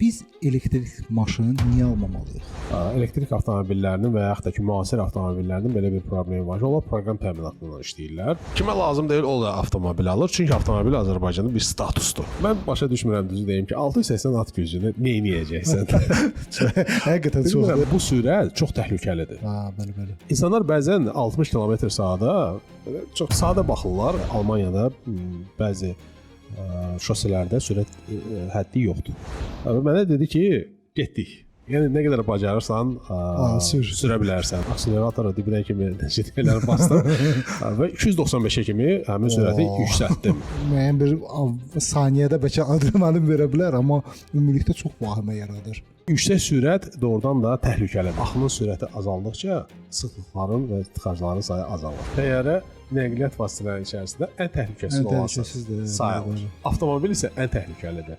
Biz elektrik maşını niyə almamalıyıq? Elektrik avtomobillərinin və yaxud da ki, müasir avtomobillərinin belə bir problemi var. Onlar proqram təminatından işləyirlər. Kimə lazım deyil, o da avtomobil alır. Çünki avtomobil Azərbaycanda bir statusdur. Mən başa düşmürəm, düzü deyim ki, 680 at gücünü nə edəcəksən? Həqiqətən çox. Bu sürət çox təhlükəlidir. Bəli. İnsanlar bəzən 60 km/saata çox sadə baxırlar. Almaniyada bəzi şoselərdə sürət həddi yoxdur. Mənə dedi ki, getdik. Yəni nə qədər bacarırsan, sürə bilərsən. Akseleratora dibinə kimi şeyləri bastım və 295-ə kimi həmin sürəti yüksəltdim. Müəyyən bir saniyədə bəlkə adrenalin verə bilər, amma ümumilikdə çox vahimə yaradır. Yüksək sürət doğrudan da təhlükəlidir. Axının sürəti azaldıqca sıxlıqların və tıxacların sayı azalır. Təyyarə nəqliyyat vasitələrinin içərisində ən təhlükəsiz olan sayılır. Avtomobil isə ən təhlükəlidir.